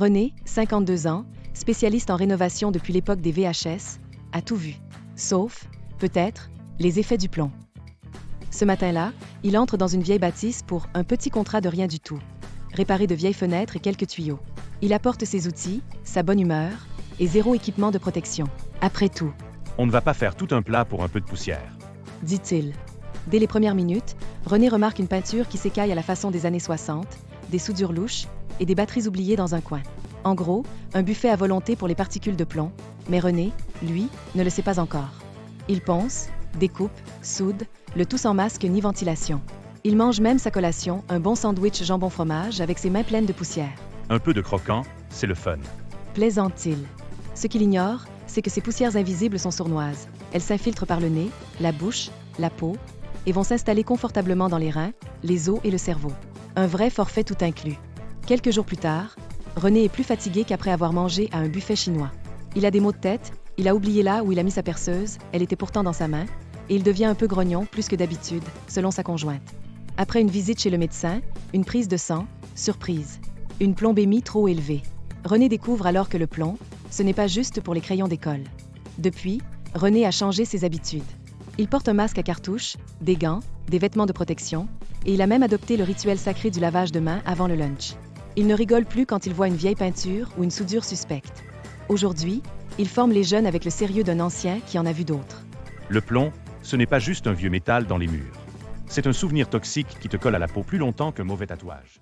René, 52 ans, spécialiste en rénovation depuis l'époque des VHS, a tout vu. Sauf, peut-être, les effets du plomb. Ce matin-là, il entre dans une vieille bâtisse pour un petit contrat de rien du tout. Réparer de vieilles fenêtres et quelques tuyaux. Il apporte ses outils, sa bonne humeur et zéro équipement de protection. Après tout, On ne va pas faire tout un plat pour un peu de poussière. dit-il. Dès les premières minutes, René remarque une peinture qui s'écaille à la façon des années 60, des soudures louches et des batteries oubliées dans un coin. En gros, un buffet à volonté pour les particules de plomb, mais René, lui, ne le sait pas encore. Il ponce, découpe, soude, le tout sans masque ni ventilation. Il mange même sa collation, un bon sandwich jambon-fromage avec ses mains pleines de poussière. Un peu de croquant, c'est le fun. Plaisante-t-il. Ce qu'il ignore, c'est que ces poussières invisibles sont sournoises. Elles s'infiltrent par le nez, la bouche, la peau, et vont s'installer confortablement dans les reins, les os et le cerveau. Un vrai forfait tout inclus. Quelques jours plus tard, René est plus fatigué qu'après avoir mangé à un buffet chinois. Il a des maux de tête, il a oublié là où il a mis sa perceuse, elle était pourtant dans sa main, et il devient un peu grognon plus que d'habitude, selon sa conjointe. Après une visite chez le médecin, une prise de sang, surprise. Une plombémie trop élevée. René découvre alors que le plomb, ce n'est pas juste pour les crayons d'école. Depuis, René a changé ses habitudes. Il porte un masque à cartouche, des gants, des vêtements de protection, et il a même adopté le rituel sacré du lavage de mains avant le lunch. Il ne rigole plus quand il voit une vieille peinture ou une soudure suspecte. Aujourd'hui, il forme les jeunes avec le sérieux d'un ancien qui en a vu d'autres. Le plomb, ce n'est pas juste un vieux métal dans les murs. C'est un souvenir toxique qui te colle à la peau plus longtemps qu'un mauvais tatouage.